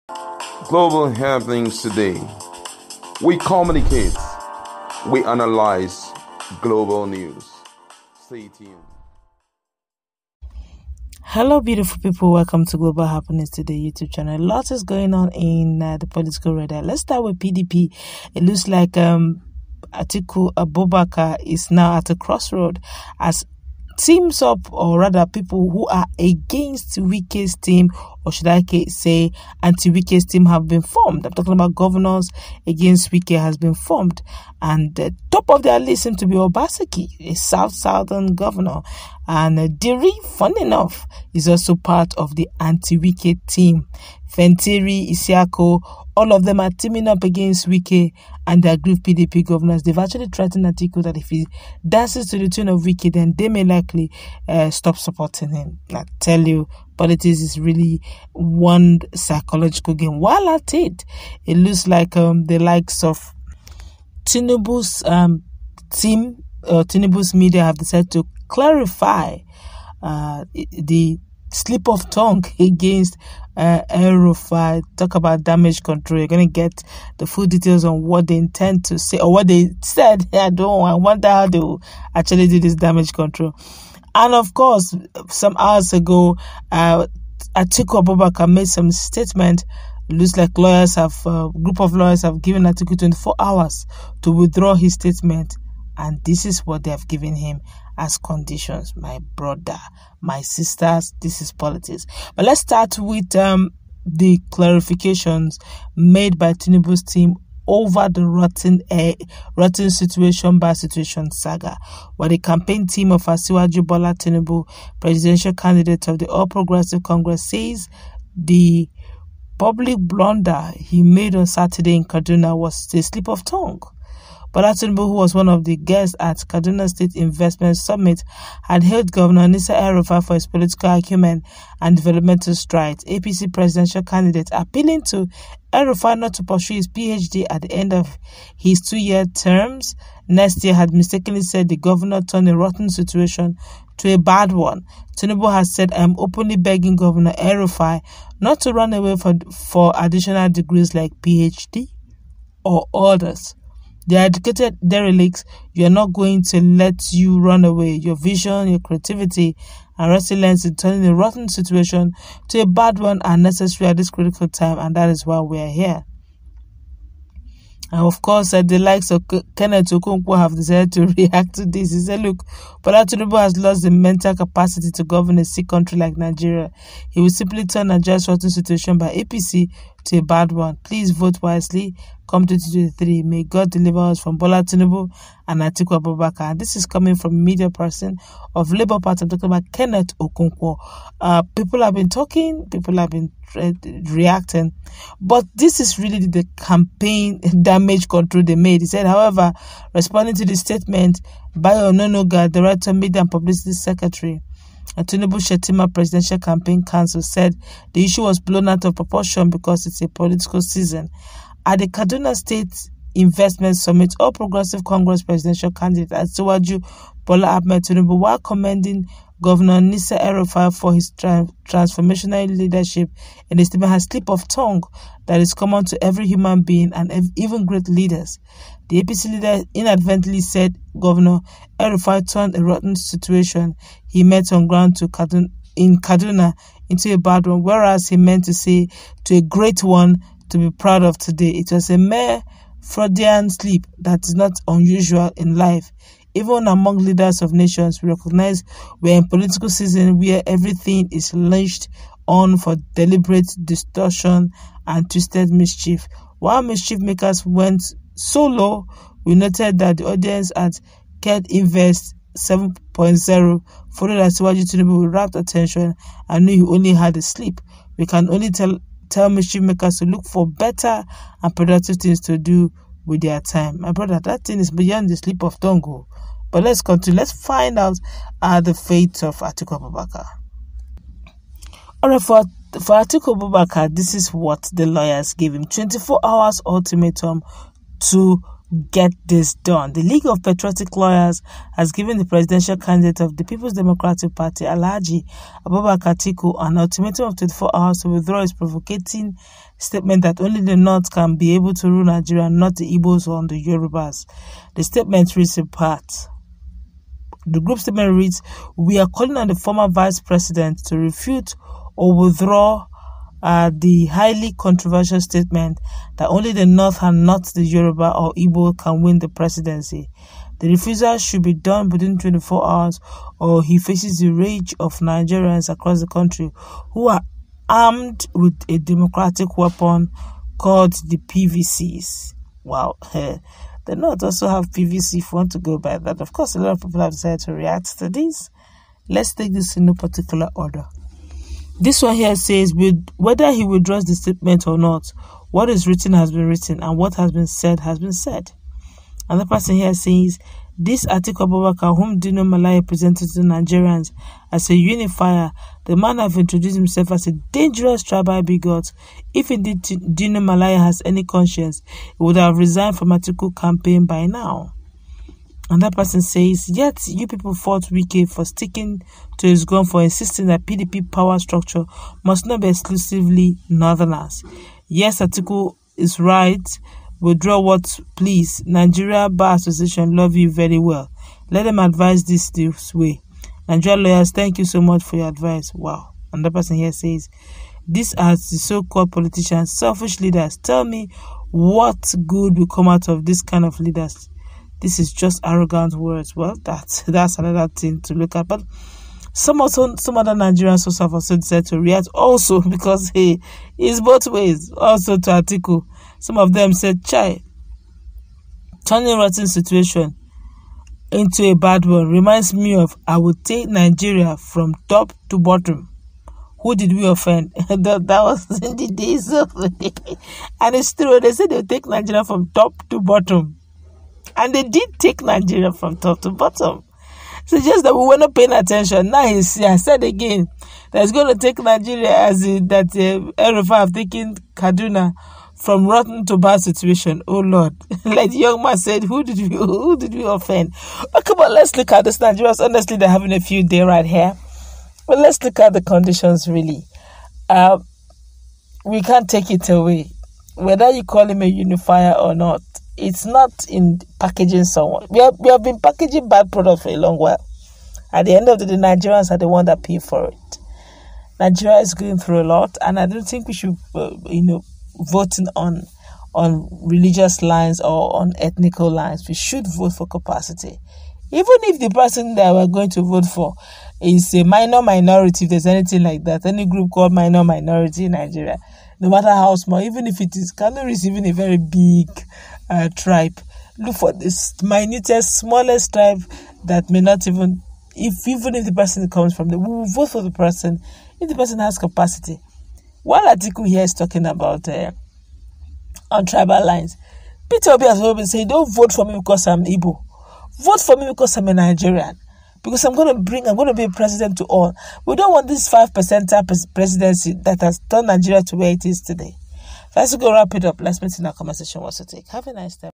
Global happenings today. We communicate, we analyze global news. Stay tuned. Hello, beautiful people. Welcome to Global Happenings Today YouTube channel. A lot is going on in the political radar. Let's start with PDP. It looks like Atiku Abubakar is now at a crossroad as teams up, or rather people who are against Wike's team, or should I say anti-Wike's team, have been formed. I'm talking about governors against Wike has been formed, and the top of their list seems to be Obaseki, a southern governor, and Diri, funny enough, is also part of the anti-Wike team. Fentiri, Isiako, all of them are teaming up against Wike and their group PDP governors. They've actually threatened Atiku that if he dances to the tune of Wike, then they may likely stop supporting him. I tell you, politics is really one psychological game. While at it, it looks like the likes of Tinubu's team, Tinubu's media have decided to clarify the slip of tongue against El-Rufai. Talk about damage control. You're going to get the full details on what they intend to say or what they said. I wonder how they will actually do this damage control. And of course, some hours ago, Atiku Abubakar made some statement. It looks like a group of lawyers have given Atiku 24 hours to withdraw his statement. And this is what they have given him as conditions. My brother, my sisters, this is politics. But let's start with the clarifications made by Tinubu's team over the rotten situation by situation saga, where the campaign team of Asiwaju Bola Tinubu, presidential candidate of the All Progressive Congress, says the public blunder he made on Saturday in Kaduna was a slip of tongue. Bola Tinubu, who was one of the guests at Kaduna State Investment Summit, had hailed Governor El-Rufai for his political acumen and developmental strides. APC presidential candidate appealing to El-Rufai not to pursue his PhD at the end of his 2-year terms next year had mistakenly said the governor turned a rotten situation to a bad one. Tinubu has said, "I am openly begging Governor El-Rufai not to run away for additional degrees like PhD or others. The educated derelicts, you are not going to let you run away. Your vision, your creativity, and resilience in turning a rotten situation to a bad one are necessary at this critical time, and that is why we are here." And of course, the likes of Kenneth Okonkwo have decided to react to this. He said, "Look, Bola Tinubu has lost the mental capacity to govern a sick country like Nigeria. He will simply turn Nigeria's rotten situation by APC to a bad one. Please vote wisely. Come 2023. May God deliver us from Bola Tinubu and Atiku Abubakar." And this is coming from a media person of Labour Party. I'm talking about Kenneth Okonkwo. People have been talking, people have been reacting, but this is really the campaign damage control they made. He said, however, responding to the statement by Ononoga, Director Media and Publicity Secretary, Tinubu Shetima Presidential Campaign Council, said the issue was blown out of proportion because it's a political season. At the Kaduna State Investment Summit, All Progressive Congress presidential candidate Asiwaju Bola Ahmed Tinubu, while commending Governor El-Rufai for his transformational leadership in the statement, has slip of tongue that is common to every human being and even great leaders. The APC leader inadvertently said Governor El-Rufai turned a rotten situation he met on ground in Kaduna into a bad one, whereas he meant to say to a great one to be proud of today. It was a mere Freudian slip that is not unusual in life. Even among leaders of nations, we recognize we're in political season where everything is lynched on for deliberate distortion and twisted mischief. While mischief makers went so low, we noted that the audience at kaduinvest 7.0 followed Asiwaju Tinubu with rapt attention and knew he only had a slip. We can only tell mischief makers to look for better and productive things to do with their time. My brother, that thing is beyond the slip of tongue. But let's continue. Let's find out the fate of Atiku Abubakar. Alright, for Atiku Abubakar, this is what the lawyers gave him: 24 hours ultimatum to get this done. The League of Patriotic Lawyers has given the presidential candidate of the People's Democratic Party, Alhaji Abubakar Atiku, an ultimatum of 24 hours to withdraw his provocating statement that only the North can be able to rule Nigeria, not the Igbos or the Yorubas. The statement reads in part. The group statement reads, "We are calling on the former vice president to refute or withdraw the highly controversial statement that only the North and not the Yoruba or Igbo can win the presidency. The refusal should be done within 24 hours or he faces the rage of Nigerians across the country who are armed with a democratic weapon called the PVCs." Wow. The North also have PVC if you want to go by that. Of course, a lot of people have decided to react to this. Let's take this in no particular order. This one here says, whether he withdraws the statement or not, what is written has been written and what has been said has been said. Another person here says, this Atiku Abubakar, whom Dino Malaya presented to the Nigerians as a unifier, the man have introduced himself as a dangerous tribal bigot. If indeed Dino Malaya has any conscience, he would have resigned from Atiku campaign by now. And that person says, yet you people fought Wike for sticking to his gun, for insisting that PDP power structure must not be exclusively Northerners. Yes, Atiku is right. Withdraw what, please. Nigeria Bar Association love you very well. Let them advise this way. Nigeria lawyers, thank you so much for your advice. Wow. And the person here says, these are the so-called politicians, selfish leaders. Tell me what good will come out of this kind of leaders. This is just arrogant words. Well, that's another thing to look at. But some other Nigerians also have also decided to react also because it's both ways. Also to Atiku, some of them said, "Chai, turning rotten situation into a bad one reminds me of I would take Nigeria from top to bottom." Who did we offend? that was in the days of and it's true. They said they would take Nigeria from top to bottom. And they did take Nigeria from top to bottom. So just that we were not paying attention. Now I said again that it's going to take Nigeria as that Erufai have taken Kaduna from rotten to bad situation. Oh Lord. Like the young man said, who did we offend? Okay, but let's look at this. Nigerians, honestly, they're having a few days right here. But let's look at the conditions really. We can't take it away. Whether you call him a unifier or not, it's not in packaging someone. We have been packaging bad products for a long while. At the end of the day, Nigerians are the one that pay for it. Nigeria is going through a lot, and I don't think we should, voting on religious lines or on ethnical lines. We should vote for capacity. Even if the person that we're going to vote for is a minor minority, if there's anything like that, any group called minor minority in Nigeria, no matter how small, even if it is Kano is even a very big tribe, look for this minutest, smallest tribe that may not even if the person comes from we will vote for the person if the person has capacity. While Atiku here is talking about on tribal lines, Peter Obi has always been saying, don't vote for me because I'm Igbo. Vote for me because I'm a Nigerian. Because I'm going to be a president to all. We don't want this 5% presidency that has turned Nigeria to where it is today. Let's go wrap it up. Let's meet in our conversation. What's your take? Have a nice time.